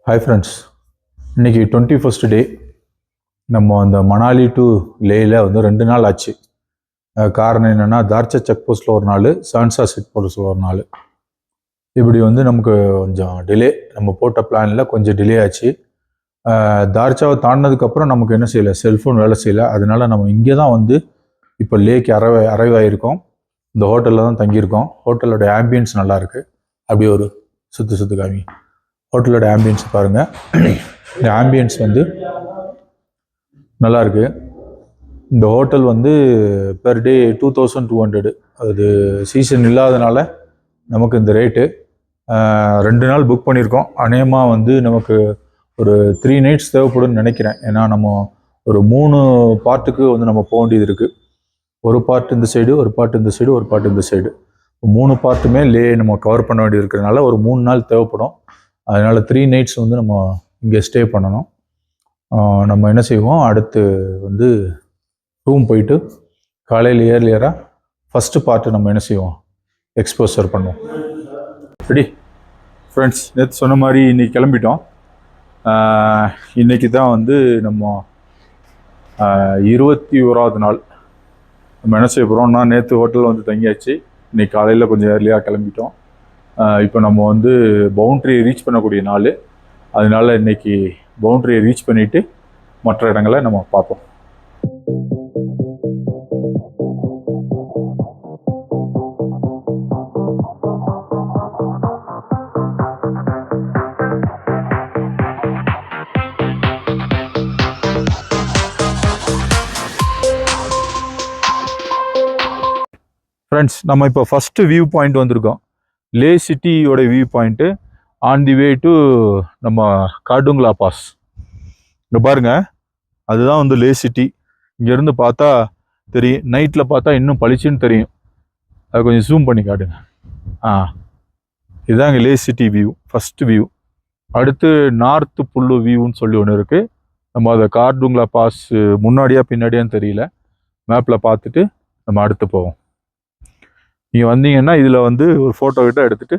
Hi friends, இன்றைக்கி 21st டே. நம்ம அந்த மணாலி டு லேயில் வந்து 2 நாள் ஆச்சு. காரணம் என்னென்னா, தார்ச்சா செக் போஸ்ட்டில் ஒரு நாள், சான்சா செக் போஸ்ட்டில் ஒரு நாள். இப்படி வந்து நமக்கு கொஞ்சம் டிலே, நம்ம போட்ட பிளானில் கொஞ்சம் டிலே ஆச்சு. தார்ச்சாவை தாண்டினதுக்கப்புறம் நமக்கு என்ன செய்யலை, செல்ஃபோன் வேலை செய்யலை. அதனால நம்ம இங்கே தான் வந்து இப்போ லேக்கு அரைவ் ஆகியிருக்கோம். இந்த ஹோட்டலில் தான் தங்கியிருக்கோம். ஹோட்டலோட ஆம்பியன்ஸ் நல்லாயிருக்கு. அப்படி ஒரு சுற்று காமி ஹோட்டலோட ஆம்பியன்ஸ் பாருங்கள். இந்த ஆம்பியன்ஸ் வந்து நல்லாயிருக்கு. இந்த ஹோட்டல் வந்து பெர் டே 2200. அது சீசன் இல்லாதனால நமக்கு இந்த ரேட்டு. 2 நாள் புக் பண்ணியிருக்கோம். அநேகமாக வந்து நமக்கு ஒரு 3 nights தேவைப்படும்னு நினைக்கிறேன். ஏன்னா நம்ம ஒரு 3 பார்ட்டுக்கு வந்து நம்ம போக வேண்டியது இருக்குது. ஒரு பார்ட் இந்த சைடு, ஒரு பார்ட் இந்த சைடு, ஒரு பார்ட் இந்த சைடு. 3 பார்ட்டுமே நம்ம கவர் பண்ண வேண்டியது இருக்கிறதுனால ஒரு 3 நாள் தேவைப்படும். அதனால் 3 nights வந்து நம்ம இங்கே ஸ்டே பண்ணணும். நம்ம என்ன செய்வோம், அடுத்து வந்து ரூம் போயிட்டு காலையில் ஏர்லியராக ஃபஸ்ட்டு பார்ட்டு நம்ம என்ன செய்வோம், எக்ஸ்போசர் பண்ணுவோம். ரெடி ஃப்ரெண்ட்ஸ், நேற்று சொன்ன மாதிரி இன்றைக்கி கிளம்பிட்டோம். இன்றைக்கி தான் வந்து நம்ம 21வது நாள். நம்ம என்ன செய்ய போகிறோம்னா, நேற்று ஹோட்டலில் வந்து தங்கியாச்சு. இன்றைக்கி காலையில் கொஞ்சம் ஏர்லியாக கிளம்பிட்டோம். இப்போ நம்ம வந்து பவுண்ட்ரியை ரீச் பண்ணக்கூடிய நாள். அதனால இன்றைக்கி பவுண்ட்ரியை ரீச் பண்ணிவிட்டு மற்ற இடங்களை நம்ம பார்ப்போம். ஃப்ரெண்ட்ஸ், நம்ம இப்போ ஃபஸ்ட்டு வியூ பாயிண்ட் வந்திருக்கோம். லே சிட்டியோட view point on the way to நம்ம கார்டுங்லா பாஸ். இங்கே பாருங்கள், அதுதான் வந்து லே சிட்டி. இங்கேருந்து பார்த்தா தெரியும், நைட்டில் பார்த்தா இன்னும் பளிச்சுன்னு தெரியும். அதை கொஞ்சம் ஜூம் பண்ணி காட்டுங்க. இதுதான் இங்கே லே சிட்டி வியூ, ஃபஸ்ட்டு வியூ. அடுத்து நார்த்து புல்லு வியூன்னு சொல்லி ஒன்று இருக்குது. நம்ம அதை கார்டுங்லா பாஸ் முன்னாடியா பின்னாடியான்னு தெரியல, மேப்பில் பார்த்துட்டு நம்ம அடுத்து போவோம். நீங்கள் வந்தீங்கன்னா இதில் வந்து ஒரு ஃபோட்டோ கிட்ட எடுத்துகிட்டு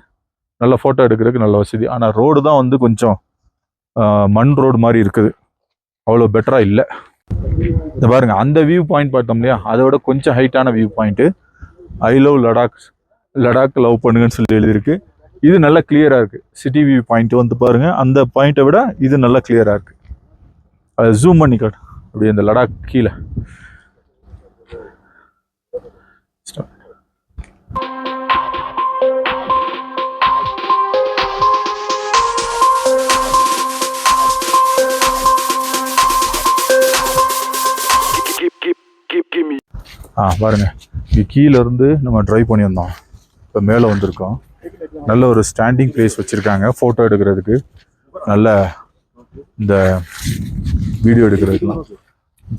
நல்ல ஃபோட்டோ எடுக்கிறதுக்கு நல்ல வசதி. ஆனால் ரோடு தான் வந்து கொஞ்சம் மண் ரோடு மாதிரி இருக்குது, அவ்வளோ பெட்டராக இல்லை. இந்த பாருங்கள், அந்த வியூ பாயிண்ட் பார்த்தோம் இல்லையா, அதோட கொஞ்சம் ஹைட்டான view point. I love Ladakh love பண்ணுங்கன்னு சொல்லி எழுதியிருக்கு. இது நல்லா கிளியராக இருக்குது. சிட்டி வியூ பாயிண்ட் வந்து பாருங்கள், அந்த பாயிண்ட்டை விட இது நல்லா கிளியராக இருக்குது. அதை ஜூம் பண்ணி காட்டு, அப்படி அந்த லடாக் கீழே. பாருங்க, இங்கே கீழே இருந்து நம்ம ட்ரைவ் பண்ணி வந்தோம். இப்போ மேலே வந்திருக்கோம். நல்ல ஒரு ஸ்டாண்டிங் பிளேஸ் வச்சுருக்காங்க ஃபோட்டோ எடுக்கிறதுக்கு, நல்ல இந்த வீடியோ எடுக்கிறதுக்குலாம்.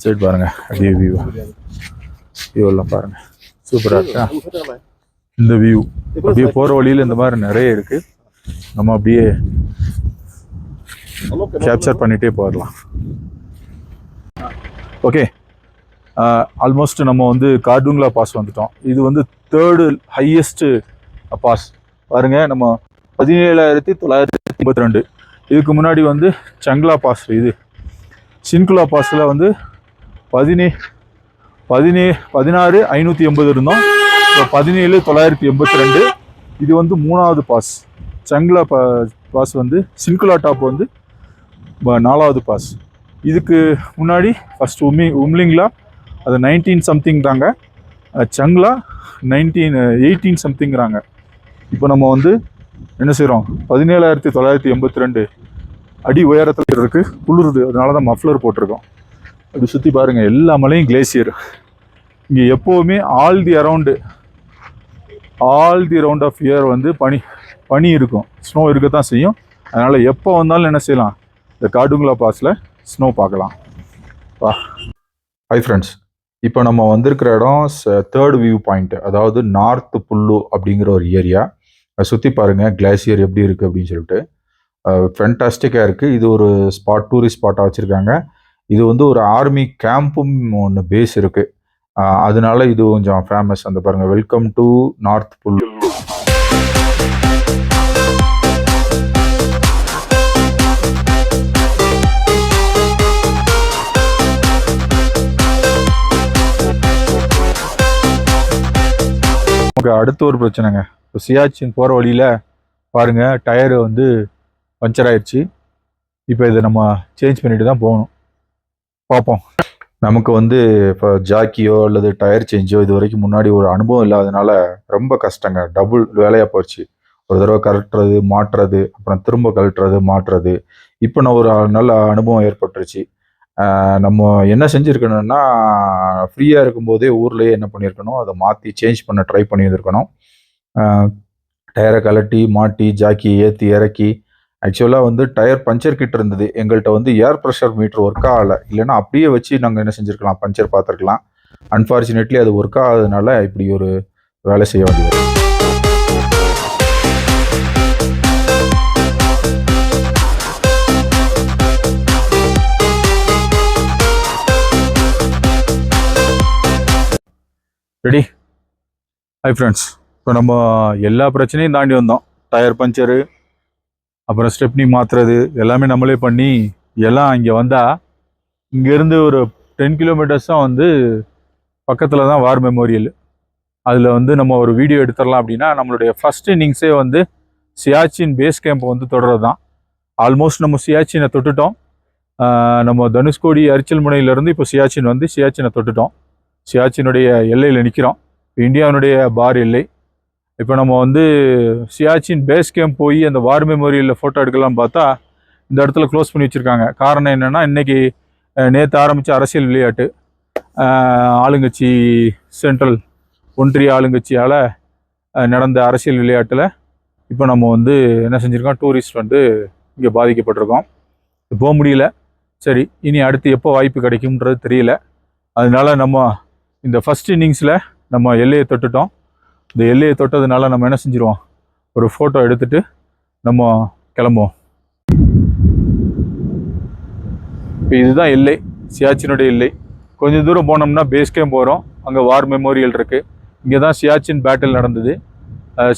சைடு பாருங்கள், அப்படியே வியூவெல்லாம் பாருங்கள், சூப்பராக இருக்கா இந்த வியூ. அப்படியே போகிற வழியில் இந்த மாதிரி நிறைய இருக்குது. நம்ம அப்படியே கேப்சர் பண்ணிகிட்டே போயிடலாம். ஓகே, ஆல்மோஸ்ட் நம்ம வந்து கார்டுங்லா பாஸ் வந்துட்டோம். இது வந்து 3rd ஹையஸ்ட்டு பாஸ். பாருங்கள், நம்ம 17,982. இதுக்கு முன்னாடி வந்து சங்லா பாஸ், இது சின்குலா பாஸில் வந்து 16,580 இருந்தோம். இப்போ 17,982. இது வந்து 3வது பாஸ். சங்லா பாஸ் வந்து சின்குலா டாப் வந்து 4வது பாஸ். இதுக்கு முன்னாடி ஃபஸ்ட் உம்லிங்லா, அது 19 சம்திங்கிறாங்க. சங்லா 18 சம்திங்கிறாங்க. இப்போ நம்ம வந்து என்ன செய்கிறோம், 17,982 அடி உயரத்தில் இருக்குது. குளிருது, அதனால தான் மஃப்ளர் போட்டிருக்கோம். அப்படி சுற்றி பாருங்கள், எல்லா மலையும் கிளேசியர். இங்கே எப்போவுமே all the round of year வந்து பனி இருக்கும், ஸ்னோ இருக்கத்தான் செய்யும். அதனால் எப்போ வந்தாலும் என்ன செய்யலாம், இந்த கார்டுங்லா பாஸில் ஸ்னோ பார்க்கலாம். ஹாய் ஃப்ரெண்ட்ஸ், இப்போ நம்ம வந்திருக்கிற இடம் 3rd வியூ பாயிண்ட்டு, அதாவது நார்த் புல்லு அப்படிங்கிற ஒரு ஏரியா. சுற்றி பாருங்கள் கிளேசியர் எப்படி இருக்குது அப்படின்னு சொல்லிட்டு. ஃபென்டாஸ்டிக்காக இருக்குது. இது ஒரு டூரிஸ்ட் ஸ்பாட்டாக வச்சுருக்காங்க. இது வந்து ஒரு ஆர்மி கேம்பும் ஒன்று பேஸ் இருக்குது. அதனால இது கொஞ்சம் ஃபேமஸ். அந்த பாருங்கள், வெல்கம் டு நார்த் புல்லு. நமக்கு அடுத்த ஒரு பிரச்சனைங்க. இப்போ சியாச்சின் போகிற வழியில் பாருங்கள் டயரு வந்து பஞ்சர் ஆயிடுச்சு. இப்போ இதை நம்ம சேஞ்ச் பண்ணிட்டு தான் போகணும். பார்ப்போம். நமக்கு வந்து இப்போ ஜாக்கியோ அல்லது டயர் சேஞ்சோ இது வரைக்கும் முன்னாடி ஒரு அனுபவம் இல்லாதனால ரொம்ப கஷ்டங்க. டபுள் வேலையாக போச்சு. ஒரு தடவை கழட்டுறது மாட்டுறது, அப்புறம் திரும்ப கழட்டுறது மாட்டுறது. இப்போ நான் ஒரு நல்ல அனுபவம் ஏற்பட்டுருச்சு. நம்ம என்ன செஞ்சுருக்கணும்னா, ஃப்ரீயாக இருக்கும்போதே ஊர்லேயே என்ன பண்ணியிருக்கணும், அதை மாற்றி சேஞ்ச் பண்ண ட்ரை பண்ணியிருக்கணும். டயரை கழட்டி மாட்டி ஜாக்கியை ஏற்றி இறக்கி, ஆக்சுவலாக வந்து டயர் பஞ்சர் கிட்ட இருந்தது. எங்கள்கிட்ட வந்து ஏர் ப்ரெஷர் மீட்டர் ஒர்க் ஆகலை. இல்லைன்னா அப்படியே வச்சு நாங்கள் என்ன செஞ்சுருக்கலாம், பஞ்சர் பார்த்துருக்கலாம். அன்ஃபார்ச்சுனேட்லி அது ஒர்க் ஆகாதனால இப்படி ஒரு வேலை செய்ய வேண்டியது. ரெடி? ஹை ஃப்ரெண்ட்ஸ், இப்போ நம்ம எல்லா பிரச்சனையும் தாண்டி வந்தோம். டயர் பஞ்சரு, அப்புறம் ஸ்டெப்னி மாற்றுறது எல்லாமே நம்மளே பண்ணி எல்லாம் இங்கே வந்தால், இங்கேருந்து ஒரு 10 கிலோமீட்டர்ஸ் தான் வந்து பக்கத்தில் தான் வார் மெமோரியல். அதில் வந்து நம்ம ஒரு வீடியோ எடுத்துடலாம் அப்படின்னா, நம்மளுடைய ஃபஸ்ட் இன்னிங்ஸே வந்து சியாச்சின் பேஸ் கேம்ப் வந்து தொடர்றது தான். ஆல்மோஸ்ட் நம்ம சியாச்சினை தொட்டுட்டோம். நம்ம தனுஷ்கோடி அரிச்சல் முனையிலேருந்து இப்போ சியாச்சினை தொட்டுட்டோம். சியாச்சினுடைய எல்லையில் நிற்கிறோம். இந்தியாவினுடைய பார் எல்லை. இப்போ நம்ம வந்து சியாச்சின் பேஸ் கேம்ப் போய் அந்த வார் மெமோரியலில் ஃபோட்டோ எடுக்கலாம் பார்த்தா இந்த இடத்துல க்ளோஸ் பண்ணி வச்சுருக்காங்க. காரணம் என்னென்னா, இன்றைக்கி நேற்று ஆரம்பித்த அரசியல் விளையாட்டு, ஆளுங்கட்சி சென்ட்ரல் ஒன்றிய ஆளுங்கட்சியால் நடந்த அரசியல் விளையாட்டில் இப்போ நம்ம வந்து என்ன செஞ்சுருக்கோம், டூரிஸ்ட் வந்து இங்கே பாதிக்கப்பட்டிருக்கோம். போக முடியல. சரி, இனி அடுத்து எப்போ வாய்ப்பு கிடைக்கும்ன்றது தெரியல. அதனால நம்ம இந்த ஃபஸ்ட் இன்னிங்ஸில் நம்ம எல்லையை தொட்டுட்டோம். இந்த எல்லையை தொட்டதுனால நம்ம என்ன செஞ்சுருவோம், ஒரு ஃபோட்டோ எடுத்துகிட்டு நம்ம கிளம்புவோம். இப்போ இதுதான் எல்லை, சியாச்சினுடைய எல்லை. கொஞ்சம் தூரம் போனோம்னா பேஸ் கேம்ப் வரும். அங்கே வார் மெமோரியல் இருக்குது. இங்கே தான் சியாச்சின் பேட்டில் நடந்தது.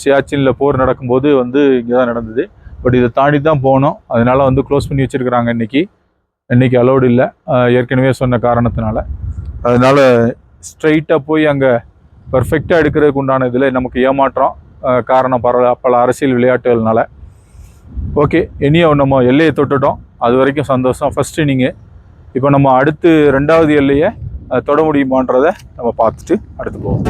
சியாச்சினில் போர் நடக்கும்போது வந்து இங்கே தான் நடந்தது. பட் இதை தாண்டி தான் போகணும். அதனால வந்து க்ளோஸ் பண்ணி வச்சுருக்குறாங்க. இன்றைக்கி அலோடு இல்லை, ஏற்கனவே சொன்ன காரணத்தினால. அதனால் ஸ்ட்ரைட்டாக போய் அங்கே பர்ஃபெக்டாக எடுக்கிறதுக்கு உண்டான இதில் நமக்கு ஏமாற்றம். காரணம் பல அரசியல் விளையாட்டுகள்னால. ஓகே, இனியும் நம்ம எல்லையை தொட்டுட்டோம். அது வரைக்கும் சந்தோஷம். ஃபஸ்ட் இன்னிங்கு. இப்போ நம்ம அடுத்து 2வது எல்லையை தொட முடியுமான்றதை நம்ம பார்த்துட்டு அடுத்து போவோம்.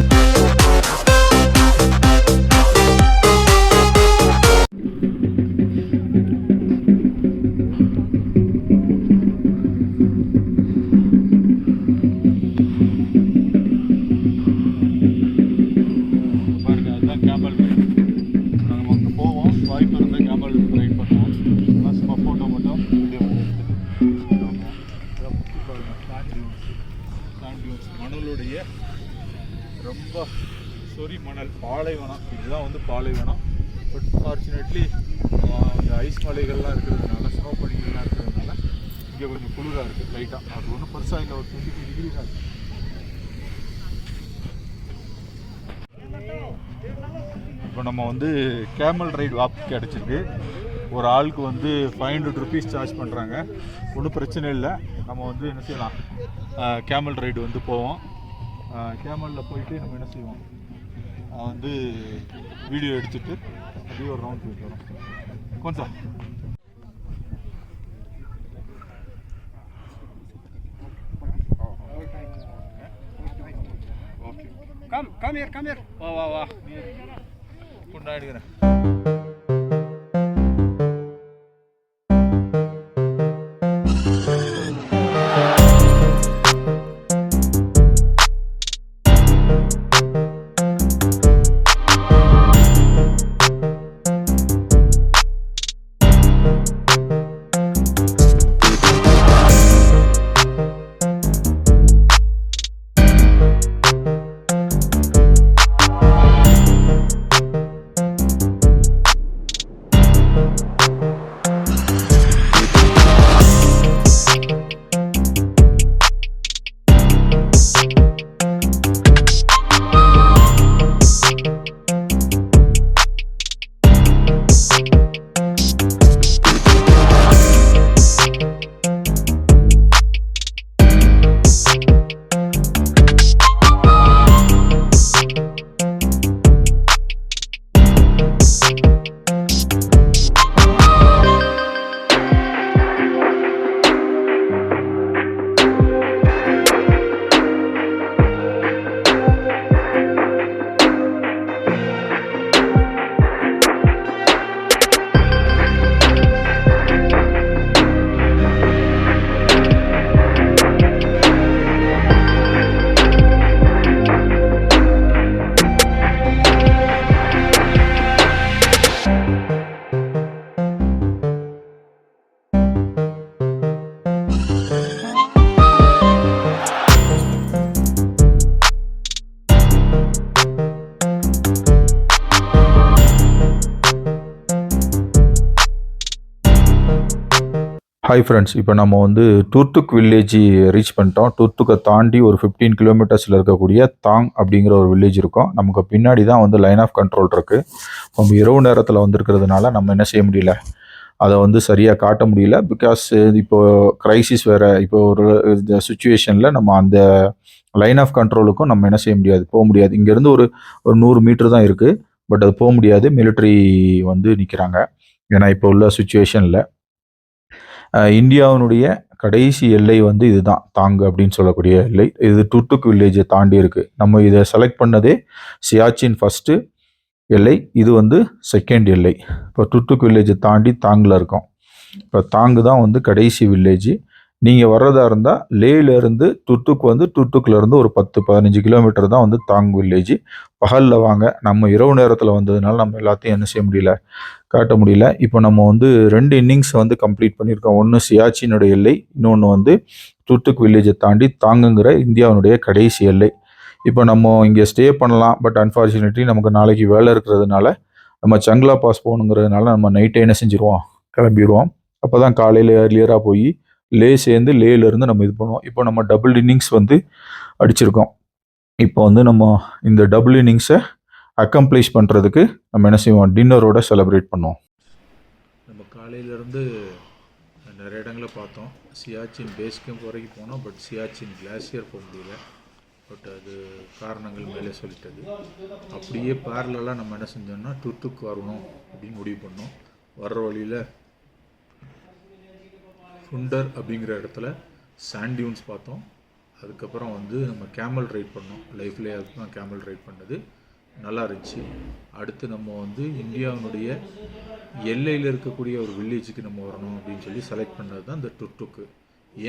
மணலுடைய ரொம்ப சொறி மணல், பாலைவனம். இதுதான் வந்து பாலைவனம். பட் ஃபார்ச்சுனேட்லி இங்கே ஐஸ் மலைகள்லாம் இருக்கிறதுனால, ஸ்னோ பனிகள்லாம் இருக்கிறதுனால இங்கே கொஞ்சம் குளிராக இருக்குது லைட்டாக. அது ஒன்றும் பெருசாக இல்லை, ஒரு 22 டிகிரி தான் இருக்குது. இப்போ நம்ம வந்து கேமல் ரைடு வாக் கிடச்சிருக்கு. ஒரு ஆளுக்கு வந்து 500 ருபீஸ் சார்ஜ் பண்ணுறாங்க. ஒன்றும் பிரச்சனை இல்லை. நம்ம வந்து என்ன செய்யலாம், கேமல் ரைடு வந்து போவோம். கேமலில் போயிட்டு நம்ம என்ன செய்வோம், வந்து வீடியோ எடுத்துகிட்டு அப்படியே ஒரு ரவுண்ட் போயிட்டு வரோம். கொஞ்சம் ஓகே, கம் ஹியர் வா கொண்டாடுகிறேன். ஹாய் ஃப்ரெண்ட்ஸ், இப்போ நம்ம வந்து துர்த்துக் வில்லேஜ் ரீச் பண்ணிட்டோம். துர்த்துக்கை தாண்டி ஒரு 15 கிலோமீட்டர்ஸில் இருக்கக்கூடிய தாங் அப்படிங்கிற ஒரு வில்லேஜ் இருக்கும். நமக்கு பின்னாடி தான் வந்து லைன் ஆஃப் கண்ட்ரோல் இருக்குது. நம்ம இரவு நேரத்தில் வந்திருக்கிறதுனால நம்ம என்ன செய்ய முடியல, அதை வந்து சரியாக காட்ட முடியல. பிகாஸ் இப்போது க்ரைசிஸ் வேறு. இப்போ ஒரு இந்த சுச்சுவேஷனில் நம்ம அந்த லைன் ஆஃப் கண்ட்ரோலுக்கும் நம்ம என்ன செய்ய முடியாது, போக முடியாது. இங்கேருந்து ஒரு 100 மீட்டர் தான் இருக்குது. பட் அது போக முடியாது. மிலிட்ரி வந்து நிற்கிறாங்க. ஏன்னா இப்போ உள்ள சுச்சுவேஷனில் இந்தியாவினுடைய கடைசி எல்லை வந்து இதுதான், தாங்கு அப்படின்னு சொல்லக்கூடிய எல்லை. இது துர்த்துக் வில்லேஜை தாண்டி இருக்குது. நம்ம இதை செலக்ட் பண்ணதே சியாச்சின் ஃபஸ்ட்டு எல்லை, இது வந்து செகண்ட் எல்லை. இப்போ துர்த்துக் வில்லேஜை தாண்டி தாங்கில் இருக்கோம். இப்போ தாங்கு தான் வந்து கடைசி வில்லேஜ். நீங்கள் வர்றதா இருந்தால் லேயிலேருந்து துர்த்துக் வந்து துர்த்துக்லேருந்து ஒரு 10-15 கிலோமீட்டர் தான் வந்து தாங் வில்லேஜ். பகலில் வாங்க. நம்ம இரவு நேரத்தில் வந்ததுனால நம்ம எல்லாத்தையும் என்ன செய்ய முடியல, காட்ட முடியல. இப்போ நம்ம வந்து 2 இன்னிங்ஸ் வந்து கம்ப்ளீட் பண்ணியிருக்கோம். ஒன்று சியாச்சினோட எல்லை, இன்னொன்று வந்து துர்த்துக் வில்லேஜை தாண்டி தாங்குங்கிற இந்தியாவினுடைய கடைசி எல்லை. இப்போ நம்ம இங்கே ஸ்டே பண்ணலாம். பட் அன்ஃபார்ச்சுனேட்லி நமக்கு நாளைக்கு வேலை இருக்கிறதுனால நம்ம சங்லா பாஸ் போகணுங்கிறதுனால நம்ம நைட்டே என்ன செஞ்சுருவோம், கிளம்பிடுவோம். அப்போ தான் காலையில் ஏர்லியராக போய் லே சேர்ந்து லேலேருந்து நம்ம இது பண்ணுவோம். இப்போ நம்ம டபுள் இன்னிங்ஸ் வந்து அடிச்சிருக்கோம். இப்போ வந்து நம்ம இந்த டபுள் இன்னிங்ஸை அக்கம்ப்ளிஷ் பண்ணுறதுக்கு நம்ம என்ன செய்வோம், டின்னரோட செலிப்ரேட் பண்ணுவோம். நம்ம காலையிலேருந்து நிறைய இடங்களை பார்த்தோம். சியாச்சின் பேஸ் கேம்ப் வரைக்கும் போனோம். பட் சியாச்சின் கிளாசியர் போக முடியல. பட் அது காரணங்கள் மேலே சொல்லிட்டது. அப்படியே பேரலாக நம்ம என்ன செஞ்சோம்னா துர்த்துக் வரணும் அப்படின்னு முடிவு பண்ணோம். வர்ற வழியில் ஃபுண்டர் அப்படிங்கிற இடத்துல சாண்ட் டியூன்ஸ் பார்த்தோம். அதுக்கப்புறம் வந்து நம்ம கேமல் ரைட் பண்ணோம். லைஃப்லேயே அதுதான் கேமல் ரைட் பண்ணது, நல்லா இருந்துச்சு. அடுத்து நம்ம வந்து இந்தியாவினுடைய எல்லையில் இருக்கக்கூடிய ஒரு வில்லேஜுக்கு நம்ம வரணும் அப்படின்னு சொல்லி செலக்ட் பண்ணது தான் இந்த துர்த்துக்கு.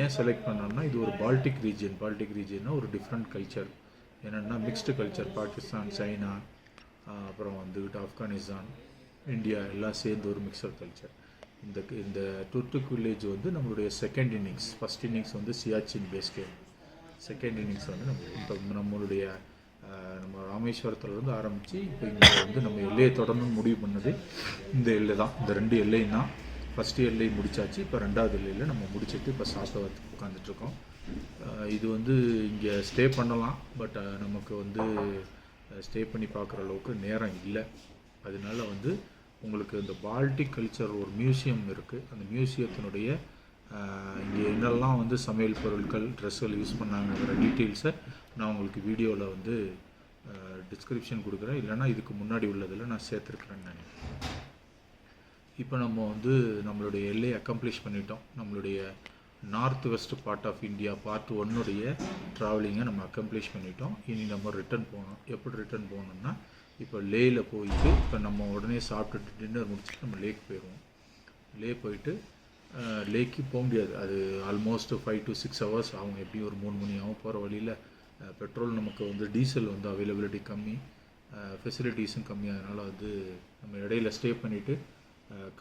ஏன் செலக்ட் பண்ணோம்னா இது ஒரு பால்டிக் ரீஜியன்னா ஒரு டிஃப்ரெண்ட் கல்ச்சர். என்னென்னா மிக்ஸ்டு கல்ச்சர். பாகிஸ்தான், சைனா, அப்புறம் வந்துக்கிட்டு ஆப்கானிஸ்தான், இந்தியா எல்லாம் சேர்ந்து ஒரு மிக்சர் கல்ச்சர். இந்த துர்த்துக் வில்லேஜ் வந்து நம்மளுடைய செகண்ட் இன்னிங்ஸ். ஃபஸ்ட் இன்னிங்ஸ் வந்து Siachen base camp. Second innings வந்து நம்மளுடைய நம்ம ராமேஸ்வரத்துலேருந்து ஆரம்பித்து இப்போ இங்கே வந்து நம்ம எல்லையை தொடர்ந்து முடிவு பண்ணது இந்த எல்லை தான். இந்த 2 எல்லையும் தான். ஃபஸ்ட்டு எல்லை முடித்தாச்சு. இப்போ 2வது எல்லையில் நம்ம முடிச்சுட்டு இப்போ சாப்பிட்டு உட்காந்துட்ருக்கோம். இது வந்து இங்கே ஸ்டே பண்ணலாம். பட் நமக்கு வந்து ஸ்டே பண்ணி பார்க்குற அளவுக்கு நேரம் இல்லை. அதனால வந்து உங்களுக்கு இந்த பால்டிக் கல்ச்சர் ஒரு மியூசியம் இருக்குது. அந்த மியூசியத்தினுடைய இங்கே என்னெல்லாம் வந்து சமையல் பொருட்கள், ட்ரெஸ்ஸுகள் யூஸ் பண்ணாங்கிற டீட்டெயில்ஸை நான் உங்களுக்கு வீடியோவில் வந்து டிஸ்கிரிப்ஷன் கொடுக்குறேன். இல்லைனா இதுக்கு முன்னாடி உள்ளதில் நான் சேர்த்துருக்குறேன்னு நினைக்கிறேன். இப்போ நம்ம வந்து நம்மளுடைய எல்லையை அக்கம்ப்ளிஷ் பண்ணிட்டோம். நம்மளுடைய north west part of India part 1 ட்ராவலிங்கை நம்ம அக்கம்ப்ளிஷ் பண்ணிட்டோம். இனி நம்ம ரிட்டர்ன் போகணும். எப்படி ரிட்டர்ன் போகணுன்னா இப்போ லேயில் போயிட்டு இப்போ நம்ம உடனே சாப்பிட்டுட்டு டின்னர் முடிச்சுட்டு நம்ம லேக் போயிடுவோம். லே போயிட்டு லேக்கு போக முடியாது. அது ஆல்மோஸ்ட் 5 to 6 hours ஆகும். எப்படியும் ஒரு 3 மணி ஆகும். போகிற வழியில் பெட்ரோல் நமக்கு வந்து டீசல் வந்து அவைலபிலிட்டி கம்மி, ஃபெசிலிட்டிஸும் கம்மி. அதனால் வந்து நம்ம இடையில ஸ்டே பண்ணிவிட்டு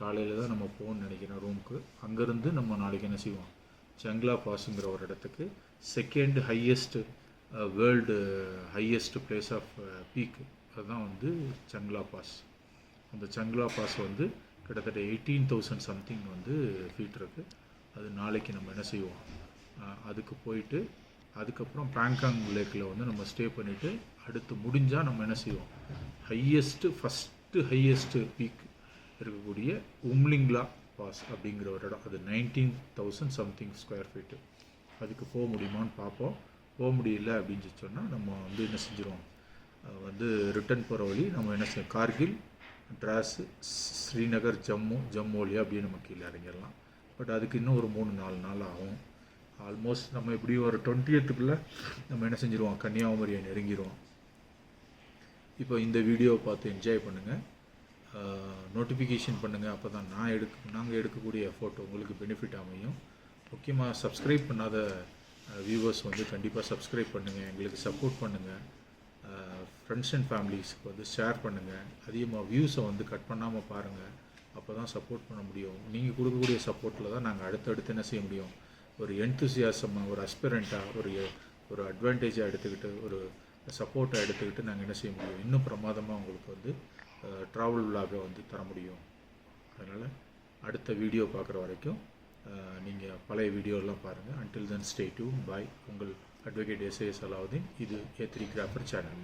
காலையில் தான் நம்ம போகணும்னு நினைக்கிறேன் ரூமுக்கு. அங்கேருந்து நம்ம நாளைக்கு என்ன செய்வோம், சங்லா பாஸுங்கிற ஒரு இடத்துக்கு, second highest world highest place of peak, அதுதான் வந்து சங்லா பாஸ். அந்த சங்லா பாஸ் வந்து கிட்டத்தட்ட 18,000 சம்திங் வந்து ஃபீட் இருக்குது. அது நாளைக்கு நம்ம என்ன செய்வோம், அதுக்கு போயிட்டு அதுக்கப்புறம் பேங்காங் லேக்கில் வந்து நம்ம ஸ்டே பண்ணிவிட்டு அடுத்து முடிஞ்சால் நம்ம என்ன செய்வோம், ஃபஸ்ட்டு ஹையஸ்ட்டு பீக் இருக்கக்கூடிய உம்லிங்லா பாஸ் அப்படிங்கிற ஒரு இடம். அது 19,000 சம்திங் ஸ்கொயர் ஃபீட்டு. அதுக்கு போக முடியுமான்னு பார்ப்போம். போக முடியல அப்படின்னு சொன்னால் நம்ம வந்து என்ன செஞ்சிடுவோம், வந்து ரிட்டன் போகிற வழி நம்ம என்ன செய்வோம், கார்கில், ட்ராஸு, ஸ்ரீநகர், ஜம்மு வழியாக அப்படியே நம்ம கீழே இறங்கிடலாம். பட் அதுக்கு இன்னும் ஒரு 3-4 நாள் ஆகும். ஆல்மோஸ்ட் நம்ம எப்படி ஒரு 20th நம்ம என்ன செஞ்சிருவோம், கன்னியாகுமரியை நெருங்கிடுவோம். இப்போ இந்த வீடியோவை பார்த்து என்ஜாய் பண்ணுங்கள், நோட்டிஃபிகேஷன் பண்ணுங்கள். அப்போ தான் நாங்கள் எடுக்கக்கூடிய ஃபோட்டோ உங்களுக்கு பெனிஃபிட் அமையும். முக்கியமாக சப்ஸ்கிரைப் பண்ணாத வியூவர்ஸ் வந்து கண்டிப்பாக சப்ஸ்கிரைப் பண்ணுங்கள், எங்களுக்கு சப்போர்ட் பண்ணுங்கள். ஃப்ரெண்ட்ஸ் அண்ட் ஃபேமிலிஸ்க்கு வந்து ஷேர் பண்ணுங்கள். அதிகமாக வியூஸை வந்து கட் பண்ணாமல் பாருங்கள். அப்போ தான் சப்போர்ட் பண்ண முடியும். நீங்கள் கொடுக்கக்கூடிய சப்போர்ட்டில் தான் நாங்கள் அடுத்தடுத்து என்ன செய்ய முடியும், ஒரு என்தூசியாசமாக, ஒரு அஸ்பிரண்ட்டாக, ஒரு அட்வான்டேஜாக எடுத்துக்கிட்டு, ஒரு சப்போர்ட்டாக எடுத்துக்கிட்டு நாங்கள் என்ன செய்ய முடியும், இன்னும் பிரமாதமாக உங்களுக்கு வந்து ட்ராவல் விலாகை வந்து தர முடியும். அதனால் அடுத்த வீடியோ பார்க்குற வரைக்கும் நீங்கள் பழைய வீடியோலாம் பாருங்கள். Until then stay tune. Bye. உங்கள் அட்வொகேட் எஸ்ஏஎஸ் அலாவுதீன். இது A3 கிராஃபர் சேனல்.